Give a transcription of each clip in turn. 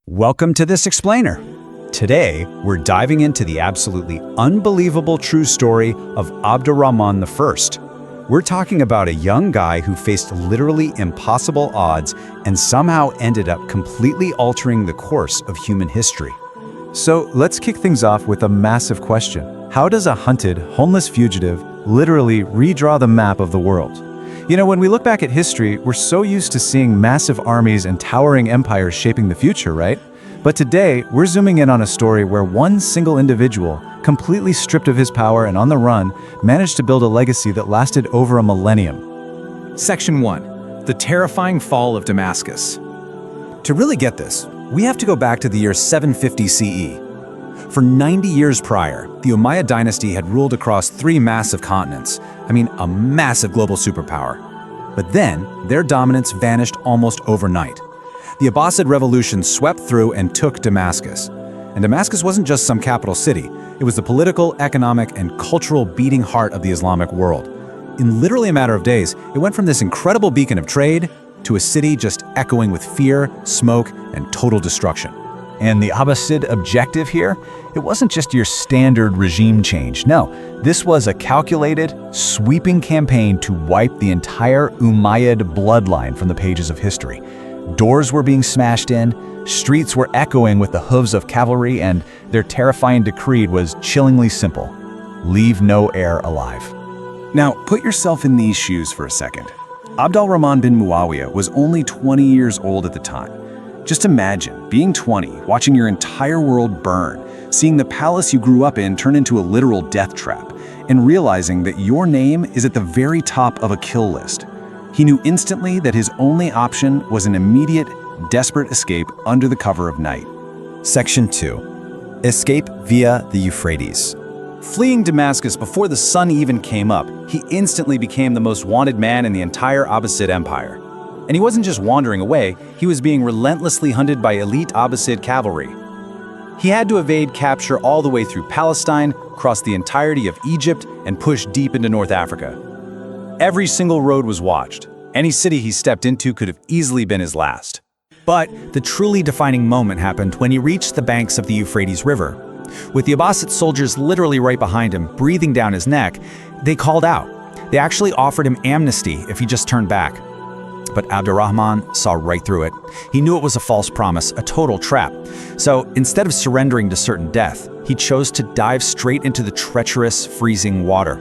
Welcome to This Explainer. Today, we're diving into the absolutely unbelievable true story of Abd al-Rahman I. We're talking about a young guy who faced literally impossible odds and somehow ended up completely altering the course of human history. So let's kick things off with a massive question. How does a hunted, homeless fugitive literally redraw the map of the world? You know, when we look back at history, we're so used to seeing massive armies and towering empires shaping the future, right? But today, we're zooming in on a story where one single individual, completely stripped of his power and on the run, managed to build a legacy that lasted over a millennium. Section 1. The terrifying fall of Damascus. To really get this, we have to go back to the year 750 CE. For 90 years prior, the Umayyad dynasty had ruled across 3 massive continents. A massive global superpower. But then, their dominance vanished almost overnight. The Abbasid revolution swept through and took Damascus. And Damascus wasn't just some capital city. It was the political, economic, and cultural beating heart of the Islamic world. In literally a matter of days, it went from this incredible beacon of trade to a city just echoing with fear, smoke, and total destruction. And the Abbasid objective here? It wasn't just your standard regime change. No, this was a calculated, sweeping campaign to wipe the entire Umayyad bloodline from the pages of history. Doors were being smashed in, streets were echoing with the hooves of cavalry, and their terrifying decree was chillingly simple: leave no heir alive. Now, put yourself in these shoes for a second. Abd al-Rahman bin Muawiyah was only 20 years old at the time. Just imagine being 20, watching your entire world burn, seeing the palace you grew up in turn into a literal death trap, and realizing that your name is at the very top of a kill list. He knew instantly that his only option was an immediate, desperate escape under the cover of night. Section 2. Escape via the Euphrates. Fleeing Damascus before the sun even came up, he instantly became the most wanted man in the entire Abbasid Empire. And he wasn't just wandering away, he was being relentlessly hunted by elite Abbasid cavalry. He had to evade capture all the way through Palestine, cross the entirety of Egypt, and push deep into North Africa. Every single road was watched. Any city he stepped into could have easily been his last. But the truly defining moment happened when he reached the banks of the Euphrates River. With the Abbasid soldiers literally right behind him, breathing down his neck, they called out. They actually offered him amnesty if he just turned back. But Abd al-Rahman saw right through it. He knew it was a false promise, a total trap. So instead of surrendering to certain death, he chose to dive straight into the treacherous, freezing water.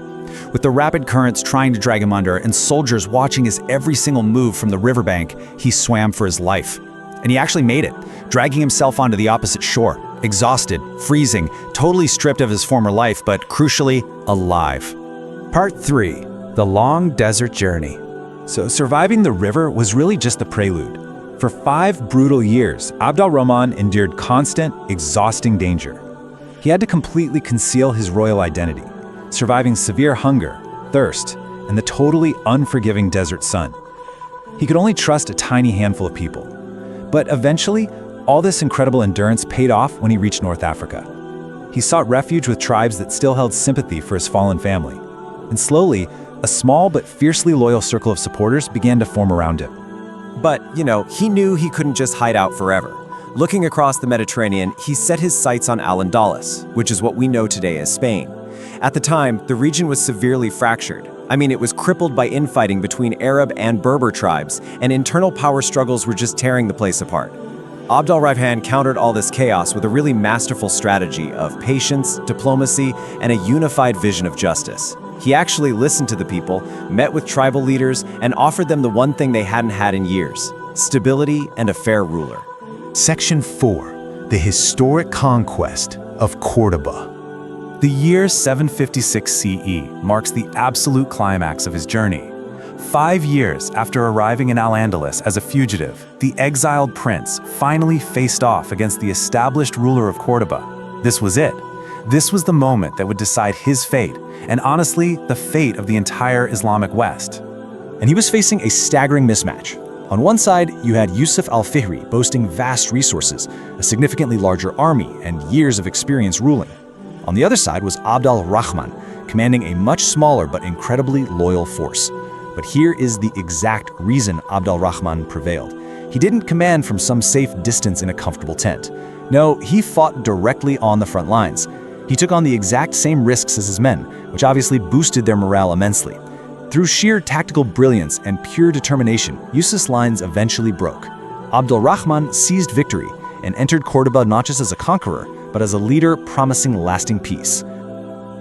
With the rapid currents trying to drag him under and soldiers watching his every single move from the riverbank, he swam for his life. And he actually made it, dragging himself onto the opposite shore, exhausted, freezing, totally stripped of his former life, but crucially, alive. Part 3. The long desert journey. So surviving the river was really just the prelude. For 5 brutal years, Abd al-Rahman endured constant, exhausting danger. He had to completely conceal his royal identity, surviving severe hunger, thirst, and the totally unforgiving desert sun. He could only trust a tiny handful of people. But eventually, all this incredible endurance paid off when he reached North Africa. He sought refuge with tribes that still held sympathy for his fallen family. And slowly, a small but fiercely loyal circle of supporters began to form around him. But, he knew he couldn't just hide out forever. Looking across the Mediterranean, he set his sights on Al-Andalus, which is what we know today as Spain. At the time, the region was severely fractured. It was crippled by infighting between Arab and Berber tribes, and internal power struggles were just tearing the place apart. Abd al-Rahman countered all this chaos with a really masterful strategy of patience, diplomacy, and a unified vision of justice. He actually listened to the people, met with tribal leaders, and offered them the one thing they hadn't had in years: stability and a fair ruler. Section 4. The historic conquest of Cordoba. The year 756 CE marks the absolute climax of his journey. 5 years after arriving in Al-Andalus as a fugitive, the exiled prince finally faced off against the established ruler of Cordoba. This was it. This was the moment that would decide his fate, and honestly, the fate of the entire Islamic West. And he was facing a staggering mismatch. On one side, you had Yusuf al-Fihri boasting vast resources, a significantly larger army, and years of experience ruling. On the other side was Abd al-Rahman, commanding a much smaller but incredibly loyal force. But here is the exact reason Abd al-Rahman prevailed. He didn't command from some safe distance in a comfortable tent. No, he fought directly on the front lines. He took on the exact same risks as his men, which obviously boosted their morale immensely. Through sheer tactical brilliance and pure determination, Yusuf's lines eventually broke. Abd al-Rahman seized victory and entered Cordoba not just as a conqueror, but as a leader promising lasting peace.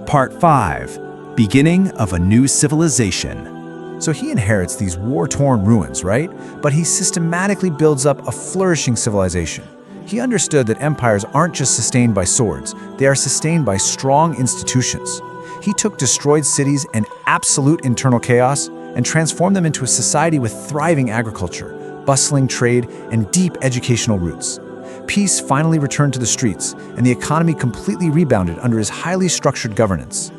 Part 5. Beginning of a new civilization. So he inherits these war-torn ruins, right? But he systematically builds up a flourishing civilization. He understood that empires aren't just sustained by swords, they are sustained by strong institutions. He took destroyed cities and absolute internal chaos and transformed them into a society with thriving agriculture, bustling trade, and deep educational roots. Peace finally returned to the streets, and the economy completely rebounded under his highly structured governance.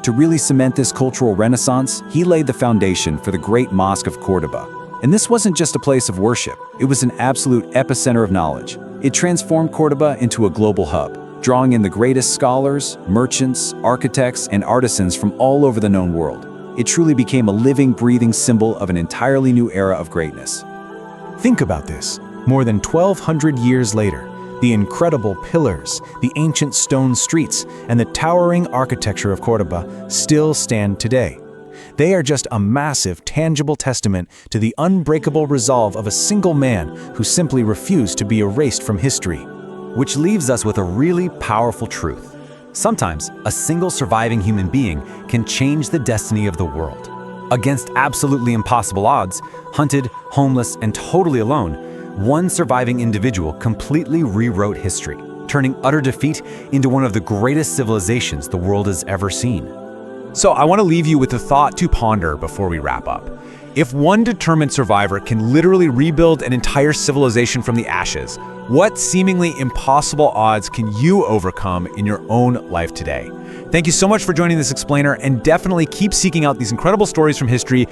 To really cement this cultural renaissance, he laid the foundation for the great Mosque of Cordoba. And this wasn't just a place of worship, it was an absolute epicenter of knowledge. It transformed Cordoba into a global hub, drawing in the greatest scholars, merchants, architects, and artisans from all over the known world. It truly became a living, breathing symbol of an entirely new era of greatness. Think about this. More than 1,200 years later, the incredible pillars, the ancient stone streets, and the towering architecture of Cordoba still stand today. They are just a massive, tangible testament to the unbreakable resolve of a single man who simply refused to be erased from history. Which leaves us with a really powerful truth. Sometimes, a single surviving human being can change the destiny of the world. Against absolutely impossible odds, hunted, homeless, and totally alone, one surviving individual completely rewrote history, turning utter defeat into one of the greatest civilizations the world has ever seen. So I want to leave you with a thought to ponder before we wrap up. If one determined survivor can literally rebuild an entire civilization from the ashes, what seemingly impossible odds can you overcome in your own life today? Thank you so much for joining this explainer, and definitely keep seeking out these incredible stories from history